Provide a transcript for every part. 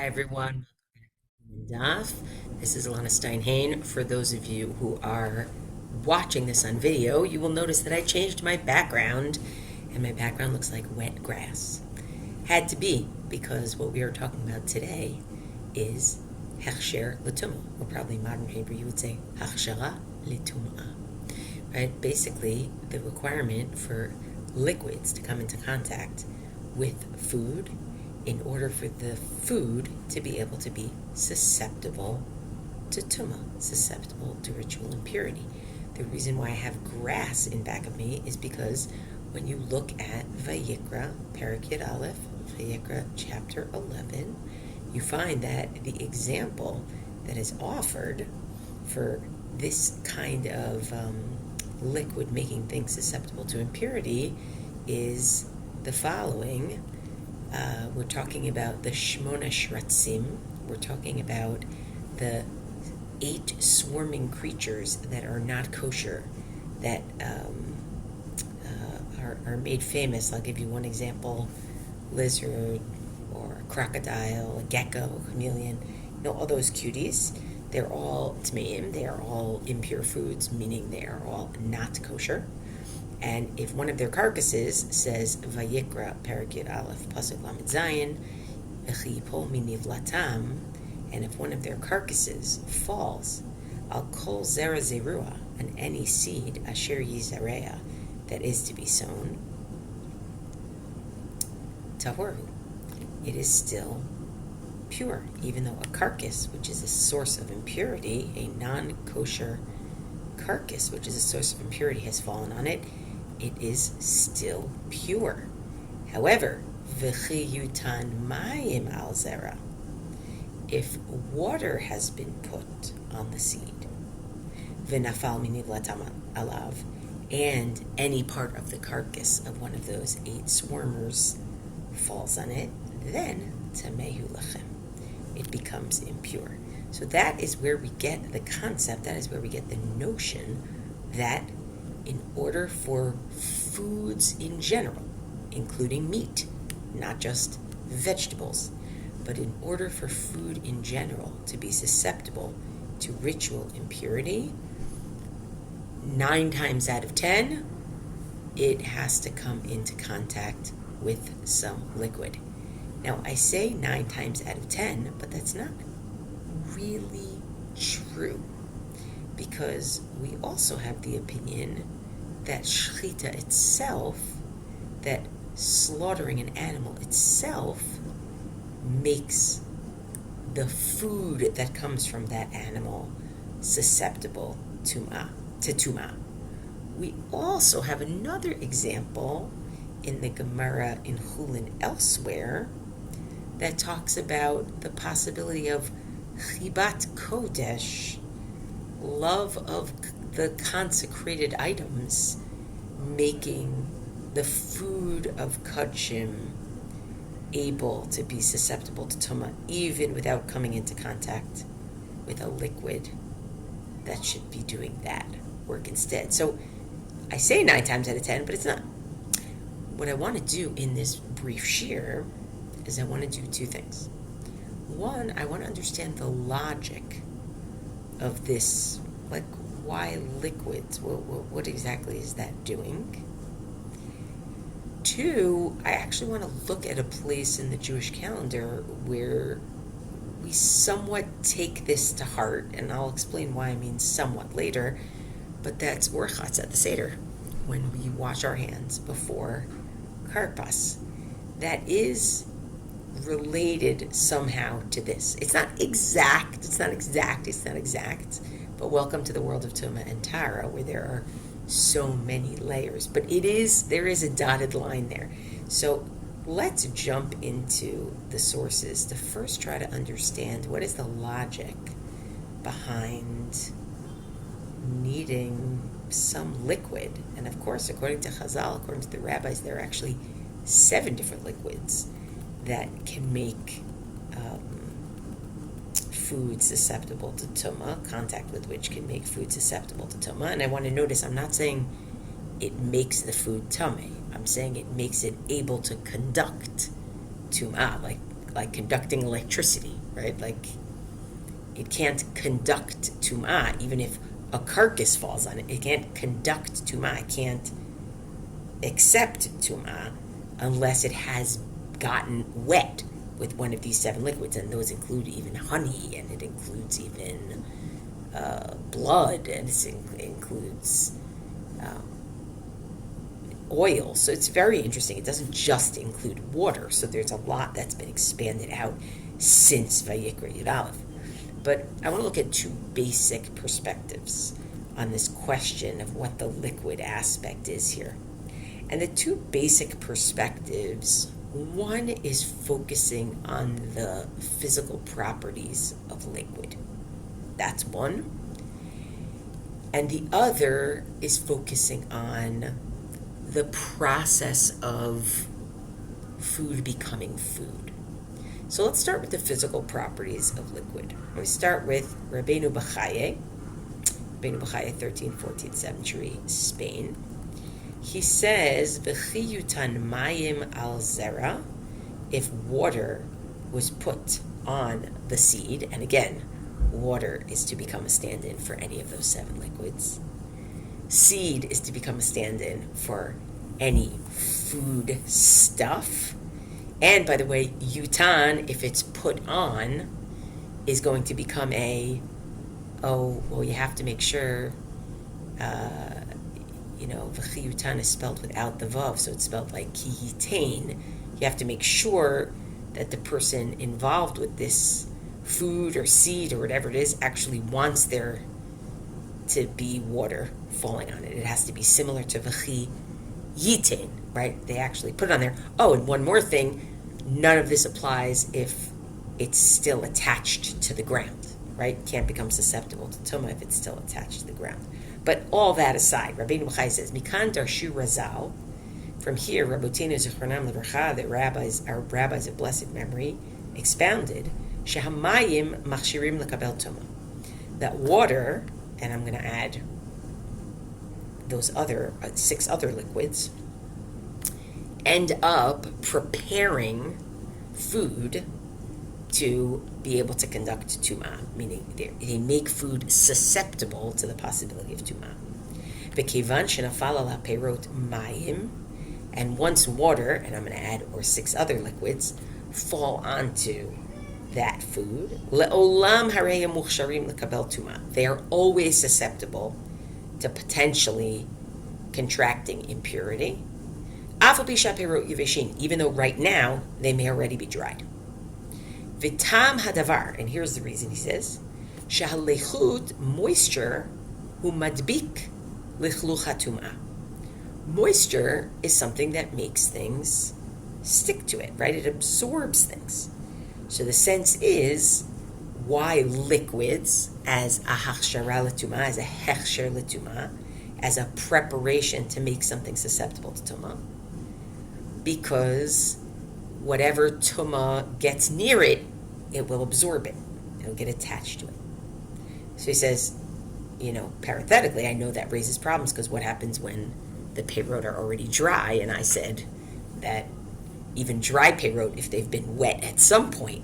Everyone. Dinanddaf. This is Elana Stein Hain. For those of you who are watching this on video, you will notice that I changed my background, and my background looks like wet grass. Had to be, because what we are talking about today is הכשר לטומאה, or probably modern Hebrew you would say הכשרה לטומאה. Right? Basically, the requirement for liquids to come into contact with food in order for the food to be able to be susceptible to tumah, susceptible to ritual impurity. The reason why I have grass in back of me is because when you look at Vayikra, Perek Yud Aleph, Vayikra chapter 11, you find that the example that is offered for this kind of liquid making things susceptible to impurity is the following. We're talking about the Shmona Shratzim. We're talking about the 8 swarming creatures that are not kosher, that are made famous. I'll give you one example: lizard, or a crocodile, a gecko, a chameleon. All those cuties. They're all tameh. They are all impure foods, meaning they are all not kosher. And if one of their carcasses says Vayikra Perek Yud Aleph Pasuk Lamed Zayin V'chi Yipol Minivlatam, and if one of their carcasses falls Al Kol Zera Zerua, on any seed Asher Yizarea that is to be sown, Tahoru, it is still pure, even though a carcass, which is a source of impurity, a non-kosher carcass, which is a source of impurity, has fallen on it, it is still pure. However, v'chi yutan mayim al zera, if water has been put on the seed, v'nafal minivlatam alav, and any part of the carcass of one of those 8 swarmers falls on it, then tamehu lachem, it becomes impure. So that is where we get the concept, that is where we get the notion that in order for foods in general, including meat, not just vegetables, but in order for food in general to be susceptible to ritual impurity, 9 times out of 10, it has to come into contact with some liquid. Now, I say 9 times out of 10, but that's not really true, because we also have the opinion that shechita itself, that slaughtering an animal itself, makes the food that comes from that animal susceptible to tumah. We also have another example in the Gemara in Chullin elsewhere that talks about the possibility of chibat kodesh, love of the consecrated items, making the food of kachim able to be susceptible to tumah, even without coming into contact with a liquid that should be doing that work instead. So I say 9 times out of 10, but it's not. What I want to do in this brief shiur is I want to do 2 things. One, I want to understand the logic of this, like why liquids, what exactly is that doing? 2, I actually want to look at a place in the Jewish calendar where we somewhat take this to heart, and I'll explain why I mean somewhat later, but that's urchatz at the seder, when we wash our hands before karpas. That is related somehow to this. It's not exact, but welcome to the world of tumah and tara, where there are so many layers. But there is a dotted line there. So let's jump into the sources to first try to understand what is the logic behind needing some liquid. And of course, according to Chazal, according to the rabbis, there are actually 7 different liquids that can make food susceptible to tumah, contact with which can make food susceptible to tumah. And I want to notice, I'm not saying it makes the food tameh. I'm saying it makes it able to conduct tumah, like like conducting electricity, right? Like it can't conduct tumah, even if a carcass falls on it. It can't conduct tumah. It can't accept tumah unless it has gotten wet with one of these 7 liquids, and those include even honey, and it includes even blood, and it includes oil. So it's very interesting. It doesn't just include water. So there's a lot that's been expanded out since Vayikra Yud Aleph. But I want to look at 2 basic perspectives on this question of what the liquid aspect is here. And the 2 basic perspectives, one is focusing on the physical properties of liquid. That's one. And the other is focusing on the process of food becoming food. So let's start with the physical properties of liquid. We start with Rabbeinu Bachaya, 13th, 14th century Spain. He says, "V'chi yutan mayim al zera," if water was put on the seed, and again, water is to become a stand-in for any of those 7 liquids. Seed is to become a stand-in for any food stuff. And by the way, yutan, if it's put on, is going to become you have to make sure, v'chi yutan is spelled without the vav, so it's spelled like ki yitain. You have to make sure that the person involved with this food or seed or whatever it is actually wants there to be water falling on it. It has to be similar to v'chi yitain, right? They actually put it on there. Oh, and one more thing, none of this applies if it's still attached to the ground, right? Can't become susceptible to tumah if it's still attached to the ground. But all that aside, Rabbeinu Bachai says, Mikan darshu razal. From here, Rabbeinu Zichronam Lebracha, our rabbis of blessed memory, expounded, Shehamayim machshirim lekabel tumah. That water, and I'm going to add those other 6 other liquids, end up preparing food to be able to conduct tumah, meaning they make food susceptible to the possibility of tumah. V'kivan shenafal ala perot mayim, and once water, and I'm going to add, or 6 other liquids, fall onto that food, le'olam harei muchsharim lekabel tumah. They are always susceptible to potentially contracting impurity. Afal pi shaperot yiveshin, even though right now they may already be dried. V'tam hadavar, and here's the reason he says, shahalechut, moisture, hu madbik lichluch hatumah. Moisture is something that makes things stick to it, right? It absorbs things. So the sense is why liquids as a hakshara l'tumah, as a hechsher l'tumah, as a preparation to make something susceptible to tumah, because whatever tumah gets near it, it will absorb it. It'll get attached to it. So he says, parenthetically, I know that raises problems because what happens when the perot are already dry? And I said that even dry perot, if they've been wet at some point,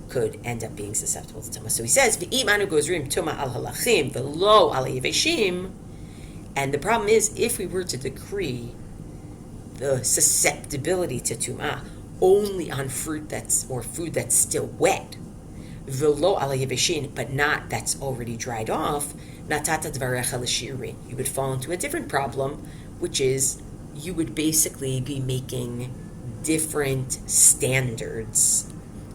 could end up being susceptible to tumah. So he says, "V'im anu gozrim tumah al halachim v'lo al yeveshim," and the problem is, if we were to decree the susceptibility to tumah only on food that's still wet, v'lo al yeveshin, but not that's already dried off, natata dvarecha l'shiurin, you would fall into a different problem, which is you would basically be making different standards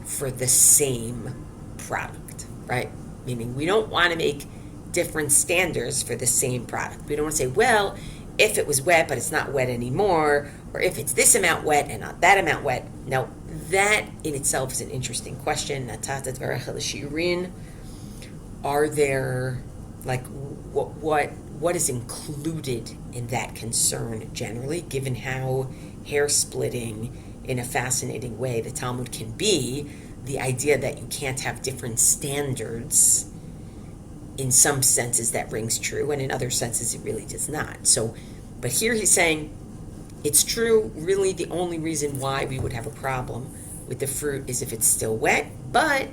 for the same product, right? Meaning we don't want to make different standards for the same product. We don't want to say, well, if it was wet but it's not wet anymore, or if it's this amount wet and not that amount wet. Now, that in itself is an interesting question. Are there, what is included in that concern generally, given how hair-splitting in a fascinating way the Talmud can be, the idea that you can't have different standards, in some senses that rings true, and in other senses it really does not. So, but here he's saying, it's true, really the only reason why we would have a problem with the fruit is if it's still wet, but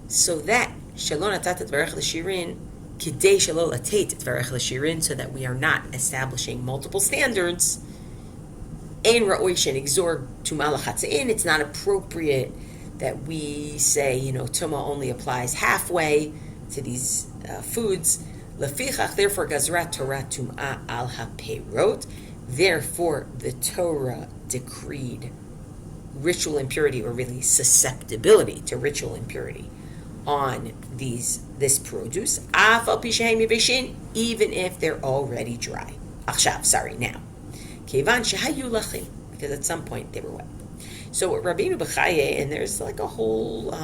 so that shelo natat dvarech l'shirin kidei shelo latet dvarech l'shirin, so that we are not establishing multiple standards. Ein ra'oi shenigzor tumah l'chatzein. It's not appropriate that we say, tumah only applies halfway to these foods. Lefichach, therefore, gazrat Torah tumah al haperot. Therefore, the Torah decreed ritual impurity, or really susceptibility to ritual impurity, on this produce. Af al pi shehem yeveshin, even if they're already dry. Now. Kevan shehayu lachim, because at some point they were wet. So Rabbeinu B'chaye, and there's like a whole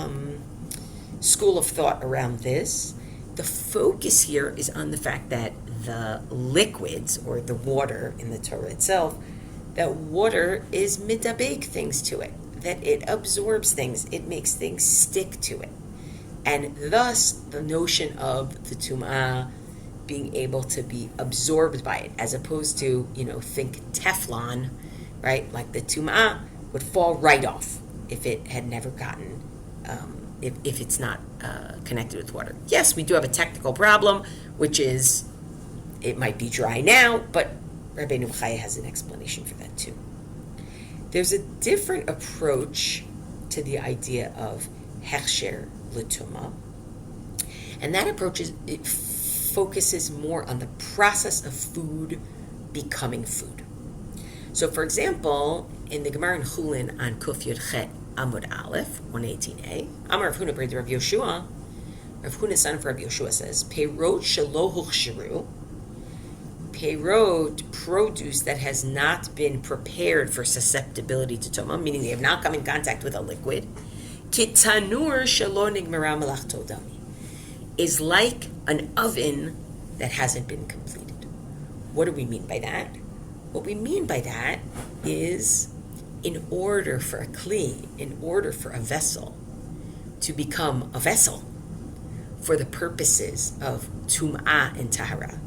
school of thought around this. The focus here is on the fact that the liquids, or the water in the Torah itself, that water is midabek things to it, that it absorbs things, it makes things stick to it. And thus the notion of the tumah being able to be absorbed by it, as opposed to, think Teflon, right? Like the tumah would fall right off if it had never gotten, if it's not connected with water. Yes, we do have a technical problem, which is it might be dry now, but Rabbeinu B'chaye has an explanation for that too. There's a different approach to the idea of הכשר לטומאה, and that approach focuses more on the process of food becoming food. So, for example, in the Gemara in Chullin on Kuf Yud Chet Amud Aleph 118a, Amar Rav Huna B'Rav Yoshua, Rav Huna son of Rav Yoshua says, Peirot shelo huchsheru, Peirot, produce that has not been prepared for susceptibility to tumah, meaning they have not come in contact with a liquid, Kitanur shelo nigmara melachto dami, is like an oven that hasn't been completed. What do we mean by that? What we mean by that is, in order for a kli, in order for a vessel to become a vessel for the purposes of tumah and tahara,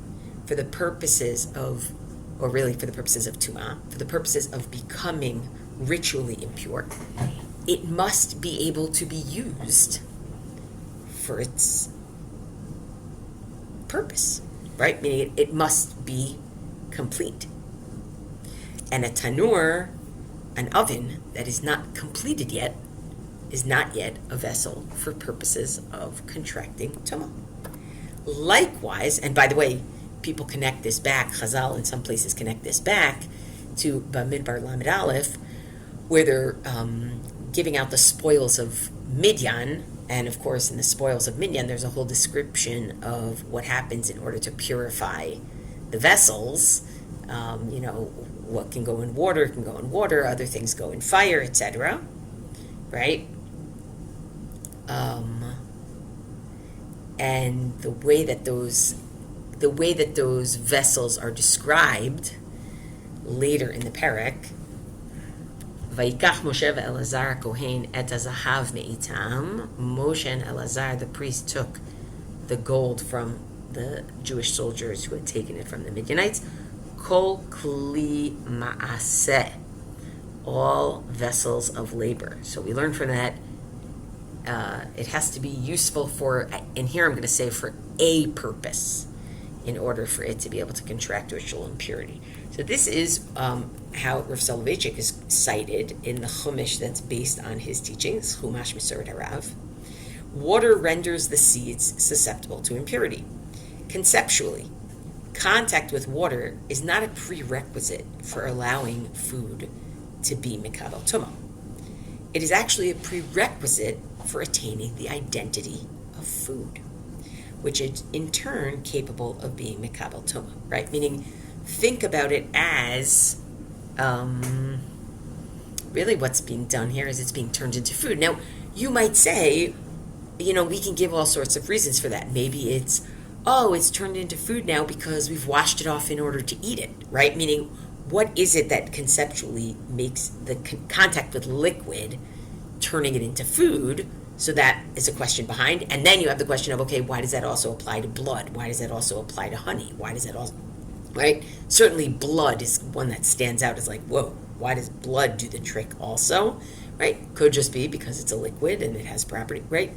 for the purposes of, or really for the purposes of tumah, for the purposes of becoming ritually impure, it must be able to be used for its purpose, right? Meaning it must be complete. And a tanur, an oven that is not completed yet, is not yet a vessel for purposes of contracting tumah. Likewise, and by the way, people connect this back, Chazal in some places connect this back to Bamidbar Lamed Aleph, where they're giving out the spoils of Midyan. And of course, in the spoils of Midyan, there's a whole description of what happens in order to purify the vessels. What can go in water can go in water, other things go in fire, etc. Right? And the way that those vessels are described later in the parak, Vayikach Moshe ve'Elazar Kohen et hazahav me'itam. Moshe and Elazar, the priest, took the gold from the Jewish soldiers who had taken it from the Midianites. Kol kli ma'aseh, all vessels of labor. So we learn from that it has to be useful for, and here I'm going to say for a purpose, in order for it to be able to contract ritual impurity. So this is how Rav Soloveitchik is cited in the Chumash that's based on his teachings, Chumash Mesoret Harav. Water renders the seeds susceptible to impurity. Conceptually, contact with water is not a prerequisite for allowing food to be mikabel tumah. It is actually a prerequisite for attaining the identity of food, which is in turn capable of being mikabel tumah, right? Meaning, think about it as really what's being done here is it's being turned into food. Now, you might say, we can give all sorts of reasons for that. Maybe it's turned into food now because we've washed it off in order to eat it, right? Meaning, what is it that conceptually makes the contact with liquid turning it into food? So that is a question behind. And then you have the question of, okay, why does that also apply to blood? Why does that also apply to honey? Why does that also, right? Certainly blood is one that stands out as like, whoa, why does blood do the trick also, right? Could just be because it's a liquid and it has property, right?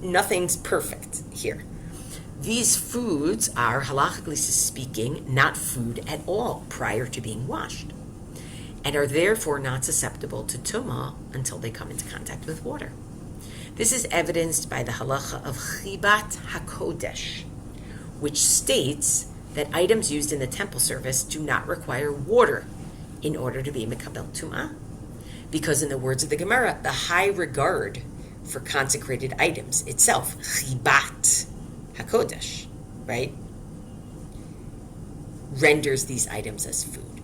Nothing's perfect here. These foods are, halakhically speaking, not food at all prior to being washed, and are therefore not susceptible to tumah until they come into contact with water. This is evidenced by the halakha of chibat hakodesh, which states that items used in the temple service do not require water in order to be mekabel tumah, because in the words of the Gemara, the high regard for consecrated items itself, chibat hakodesh, right, renders these items as food.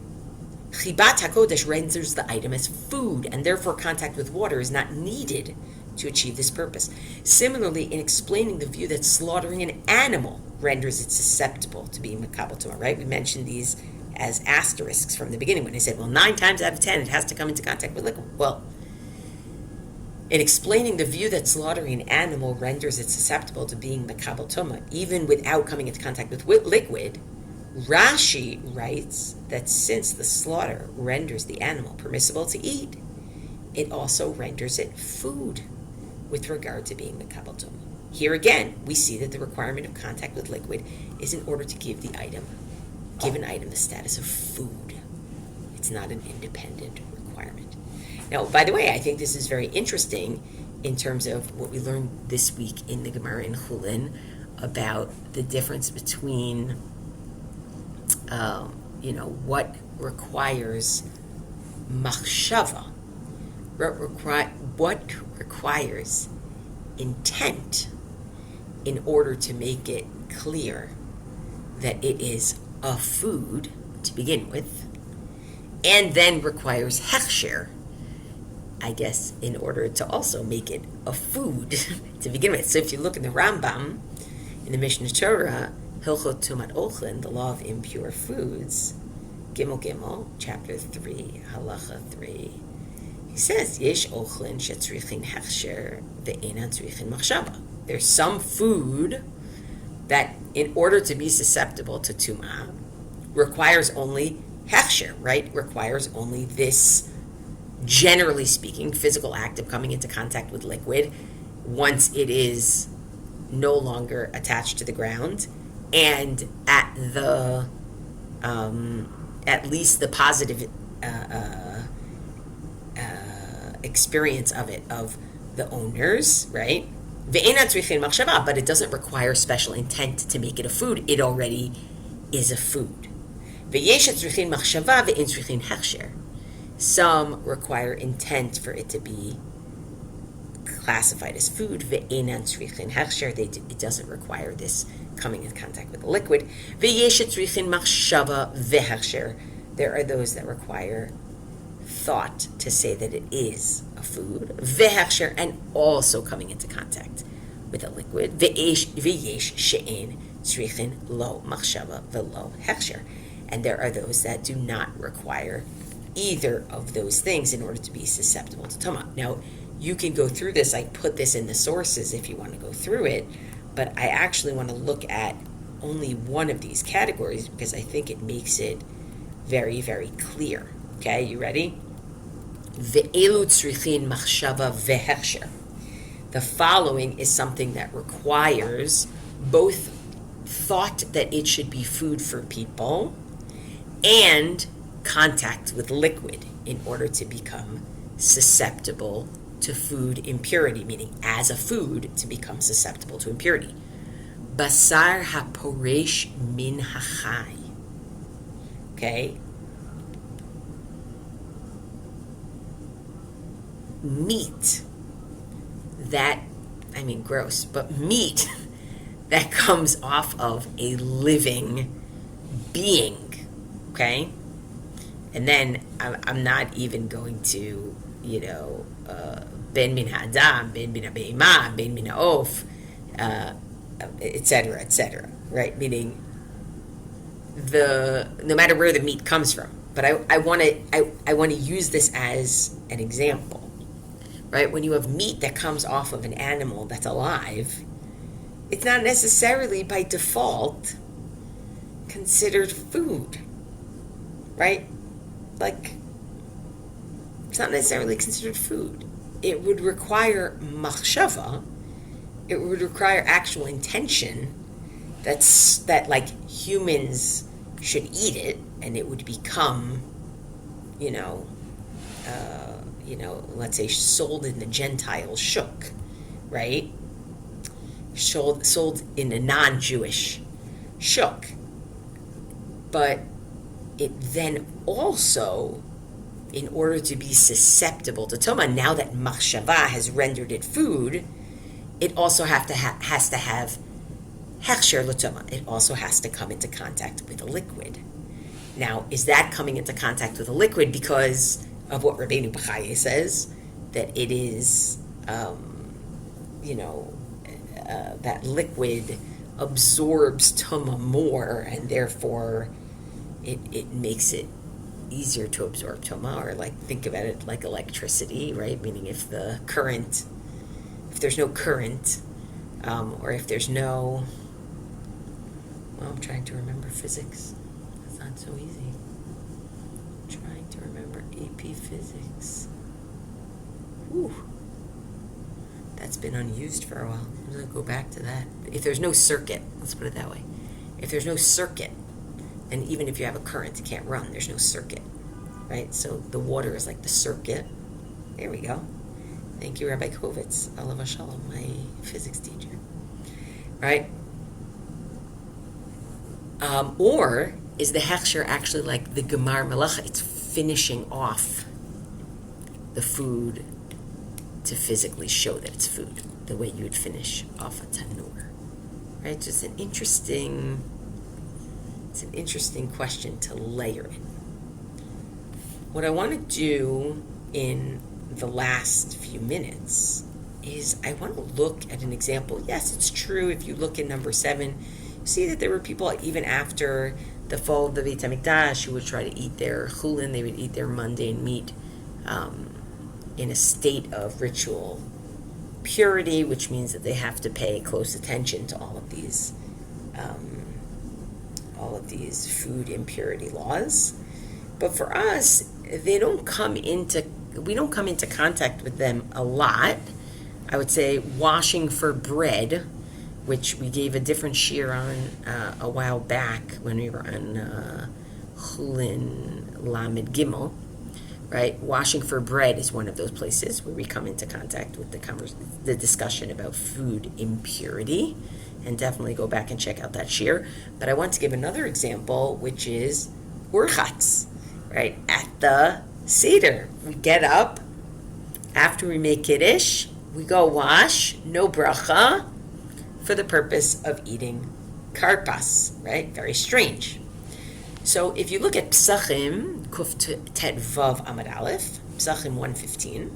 Chibat hakodesh renders the item as food, and therefore contact with water is not needed to achieve this purpose. Similarly, in explaining the view that slaughtering an animal renders it susceptible to being mekabel tumah, right? We mentioned these as asterisks from the beginning when I said, well, 9 times out of 10 it has to come into contact with liquid. Well, in explaining the view that slaughtering an animal renders it susceptible to being mekabel tumah, even without coming into contact with liquid, Rashi writes that since the slaughter renders the animal permissible to eat, it also renders it food with regard to being mekabel tumah. Here again, we see that the requirement of contact with liquid is in order to give an item the status of food. It's not an independent requirement. Now, by the way, I think this is very interesting in terms of what we learned this week in the Gemara in Chullin about the difference between what requires machshava, what requires intent in order to make it clear that it is a food to begin with, and then requires hechsher, I guess, in order to also make it a food to begin with. So if you look in the Rambam, in the Mishnah Torah, Hilchot Tumat Ochlin, the law of impure foods, Gimel, chapter 3, Halakha 3, he says, Yesh Ochlin shetzrichin hechsher ve'enan tzrichin machshava. There's some food that, in order to be susceptible to tumah, requires only hechsher, right? Requires only this, generally speaking, physical act of coming into contact with liquid once it is no longer attached to the ground, and at least the positive experience of it, of the owners, right? But it doesn't require special intent to make it a food. It already is a food. Some require intent for it to be classified as food. It doesn't require this coming in contact with the liquid. There are those that require thought to say that it is a food, and also coming into contact with a liquid. And there are those that do not require either of those things in order to be susceptible to tumah. Now, you can go through this. I put this in the sources if you want to go through it, but I actually want to look at only one of these categories because I think it makes it very, very clear. Okay, you ready? Ve'elu tzrichin machshava ve'hechsher. The following is something that requires both thought that it should be food for people and contact with liquid in order to become susceptible to food impurity, meaning as a food to become susceptible to impurity. Basar haporesh min hachai. Okay? Meat that, gross, but meat that comes off of a living being, okay? And then I'm not even going to, ben min ha'adam, ben min ha'be'ima, ben min ha'of, etc., right? Meaning no matter where the meat comes from. But I want to use this as an example. Right? When you have meat that comes off of an animal that's alive, it's not necessarily by default considered food. Right? Like, It's not necessarily considered food. It would require machshava. It would require actual intention that like humans should eat it, and it would become, let's say sold in the Gentile shuk, right? Sold in a non-Jewish shuk. But it then also, in order to be susceptible to tumah, now that machshava has rendered it food, it also has to have הכשר לטומאה. It also has to come into contact with a liquid. Now, is that coming into contact with a liquid because of what Rabbeinu B'chaya says, that it is, that liquid absorbs tumah more, and therefore it makes it easier to absorb tumah, or like think about it like electricity, right? Meaning if there's no current, or if there's no, I'm trying to remember physics. It's not so easy. I'm trying to remember AP physics. Whew. That's been unused for a while. I'm going to go back to that. If there's no circuit, let's put it that way. If there's no circuit, then even if you have a current, it can't run. There's no circuit, right? So the water is like the circuit. There we go. Thank you, Rabbi Kovitz, Alav Shalom, my physics teacher. Right? Or is the hechsher actually like the gemar melacha? It's finishing off the food to physically show that it's food, the way you would finish off a tanur. Right? Just an interesting question to layer in. What I want to do in the last few minutes is I want to look at an example. Yes, it's true. If you look in number 7, you see that there were people even after the fall of the Beit HaMikdash who would try to eat their Chullin. They would eat their mundane meat in a state of ritual purity, which means that they have to pay close attention to all of these food impurity laws. But for us, we don't come into contact with them a lot. I would say washing for bread, which we gave a different shiur on a while back when we were on Chullin Lamed Gimel, right? Washing for bread is one of those places where we come into contact with the discussion about food impurity, and definitely go back and check out that shiur. But I want to give another example, which is urchatz, right? At the seder, we get up after we make kiddush, we go wash, no bracha, for the purpose of eating karpas, right? Very strange. So if you look at Psachim, Kuf Tet Vav Amad Aleph, Psachim 115,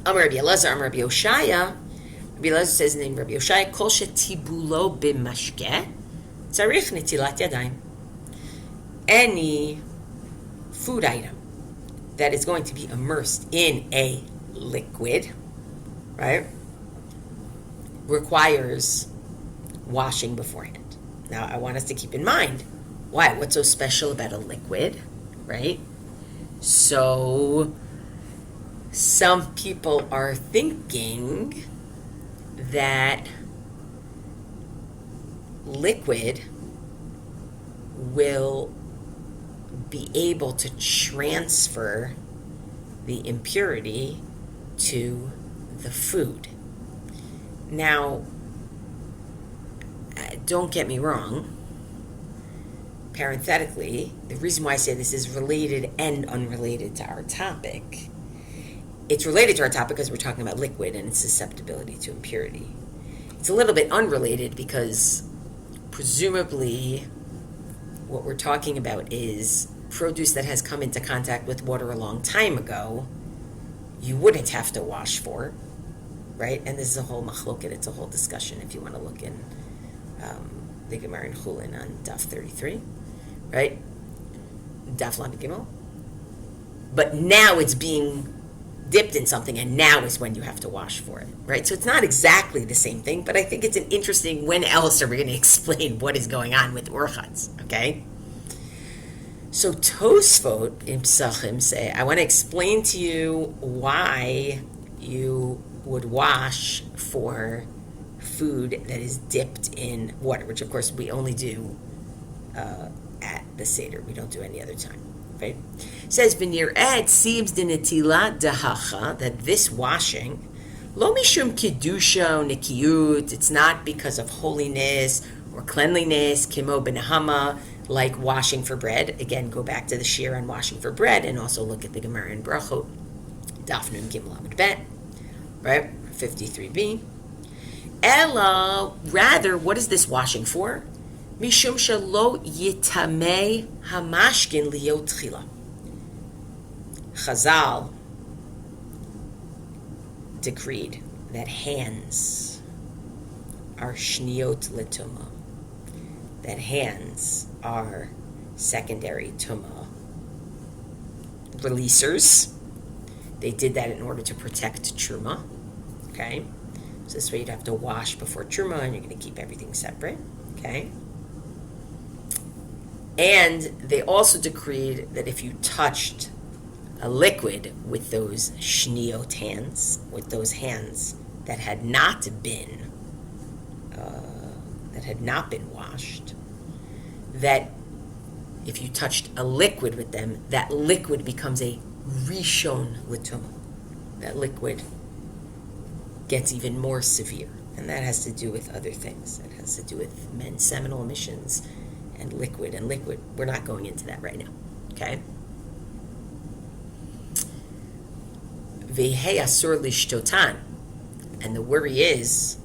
Amar Rabbi Elazar, Amar Rabbi Yoshaya, Rabbi Elazar says in the name of Rabbi Yoshaya, Kol Shetibulo B'mashkeh, Tzarich Netilat Yadayim. Any food item that is going to be immersed in a liquid, right, requires washing beforehand. Now, I want us to keep in mind, why? What's so special about a liquid, right? So, some people are thinking that liquid will be able to transfer the impurity to the food. Now, don't get me wrong. Parenthetically, the reason why I say this is related and unrelated to our topic, it's related to our topic because we're talking about liquid and its susceptibility to impurity. It's a little bit unrelated because presumably what we're talking about is produce that has come into contact with water a long time ago, you wouldn't have to wash for, right? And this is a whole machloket, it's a whole discussion if you want to look in the Gemara in Chullin on Daf 33, right? Daf Lamed Gimel. But now it's being dipped in something, and now is when you have to wash for it, right? So it's not exactly the same thing, but I think it's an interesting, when else are we going to explain what is going on with urchatz, okay? So Tosfot in Psachim say, I want to explain to you why you would wash for food that is dipped in water, which of course we only do at the seder. We don't do any other time. Right? It says, V'nir ed seems dinatila dahacha, that this washing, lo mishum kedusha or nikiyut, it's not because of holiness or cleanliness, kimo benahama, like washing for bread. Again, go back to the shiur on washing for bread, and also look at the Gemara in Brachot, Daf Nun Gimel Amud Bet, right? 53b. Ella, rather, what is this washing for? Mishum shelo yitameh hamashkin liyot tchila. Chazal decreed that hands are shniot l'tumah, that hands are secondary tumah releasers. They did that in order to protect truma. Okay, so this way you'd have to wash before truma, and you're going to keep everything separate. Okay. And they also decreed that if you touched a liquid with those shniot hands, with those hands that had not been washed, that if you touched a liquid with them, that liquid becomes a rishon l'tumah. That liquid gets even more severe, and that has to do with other things. It has to do with men's seminal emissions and liquid. We're not going into that right now. Okay? V'hei asur lishtotan. And the worry is,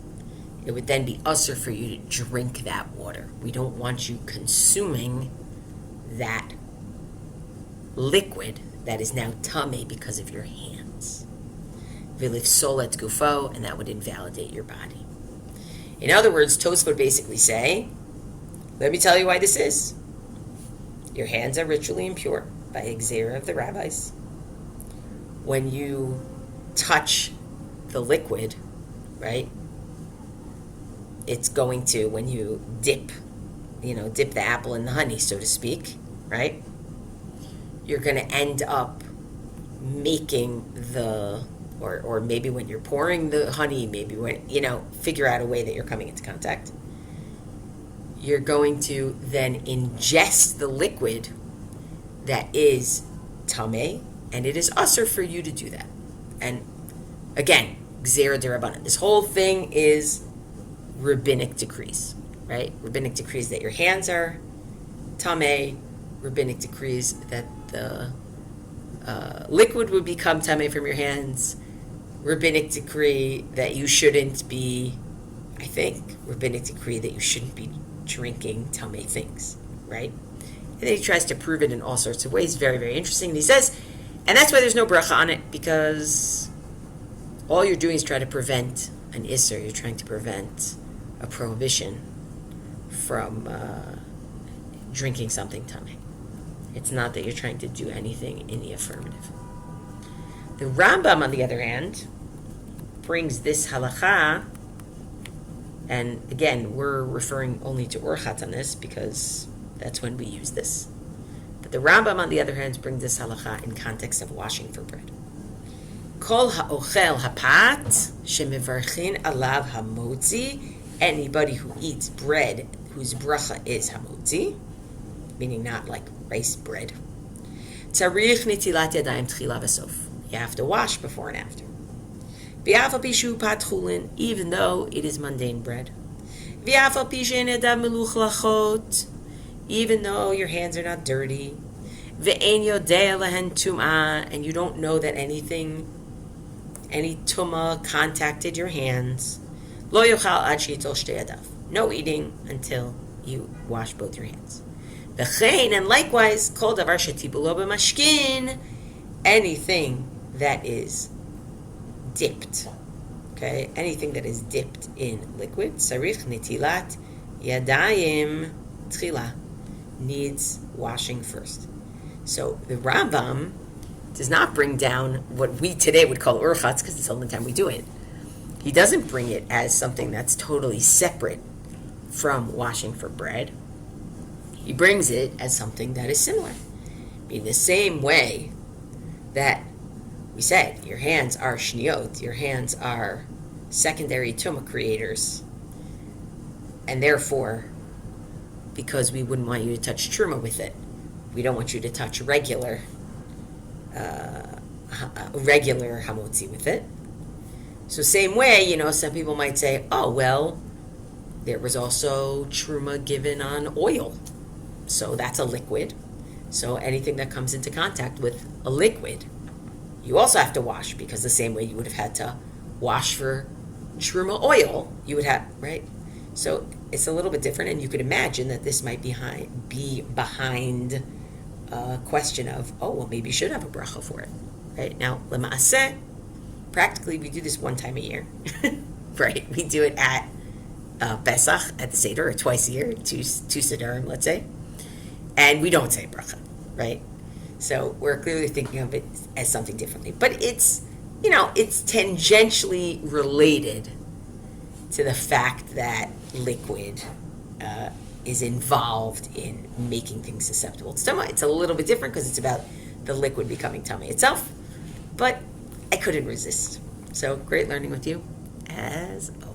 it would then be usur for you to drink that water. We don't want you consuming that liquid that is now tameh because of your hands. V'lifsol et gufo, and that would invalidate your body. In other words, Tosfot would basically say, let me tell you why this is. Your hands are ritually impure by exera of the rabbis. When you touch the liquid, right, it's going to, when you dip the apple in the honey, so to speak, right, you're going to end up making or maybe when you're pouring the honey, maybe when, figure out a way that you're coming into contact. You're going to then ingest the liquid that is tameh, and it is usur for you to do that. And again, gzera derabanan. This whole thing is rabbinic decrees, right? Rabbinic decrees that your hands are tameh. Rabbinic decrees that the liquid would become tameh from your hands. Rabbinic decree that you shouldn't be, rabbinic decree that you shouldn't be drinking tameh things, right? And then he tries to prove it in all sorts of ways. Very, very interesting. And he says, and that's why there's no bracha on it, because all you're doing is try to prevent an isser. You're trying to prevent a prohibition from drinking something tameh. It's not that you're trying to do anything in the affirmative. The Rambam, on the other hand, brings this halakha. And again, we're referring only to urchatz on this because that's when we use this. But the Rambam, on the other hand, brings this halakha in context of washing for bread. Kol ha'ochel hapat shemivarchin alav hamotzi. Anybody who eats bread whose bracha is hamotzi, meaning not like rice bread. Tzarich nitilat yadayim tchila v'sof. You have to wash before and after. V'afal pishu pat Chullin, even though it is mundane bread. V'afal pishu nedav meluch lachot, even though your hands are not dirty. Ve'en yodea lehen tumah, and you don't know that any tumah contacted your hands. Lo yochal ad sheyitol shtei yadav. No eating until you wash both your hands. V'chein, and likewise, kol davar shetibu lo b'mashkin, anything that is dipped, okay? Anything that is dipped in liquid, sarich nitilat yadayim tchila, needs washing first. So the Rambam does not bring down what we today would call urchatz, because it's the only time we do it. He doesn't bring it as something that's totally separate from washing for bread. He brings it as something that is similar. In the same way that we said your hands are shniot, your hands are secondary tumah creators, and therefore, because we wouldn't want you to touch truma with it, we don't want you to touch regular hamotzi with it. So same way, some people might say, oh, well, there was also truma given on oil. So that's a liquid. So anything that comes into contact with a liquid, you also have to wash, because the same way you would have had to wash for truma oil, you would have, right? So it's a little bit different, and you could imagine that this might be behind a question of, oh, well, maybe you should have a bracha for it, right? Now, lema'aseh, practically we do this one time a year, right? We do it at Pesach, at the Seder, or twice a year, two Sederim, let's say, and we don't say bracha, right? So we're clearly thinking of it as something differently. But it's, it's tangentially related to the fact that liquid is involved in making things susceptible to tumah. It's a little bit different because it's about the liquid becoming tameh itself. But I couldn't resist. So great learning with you, as always.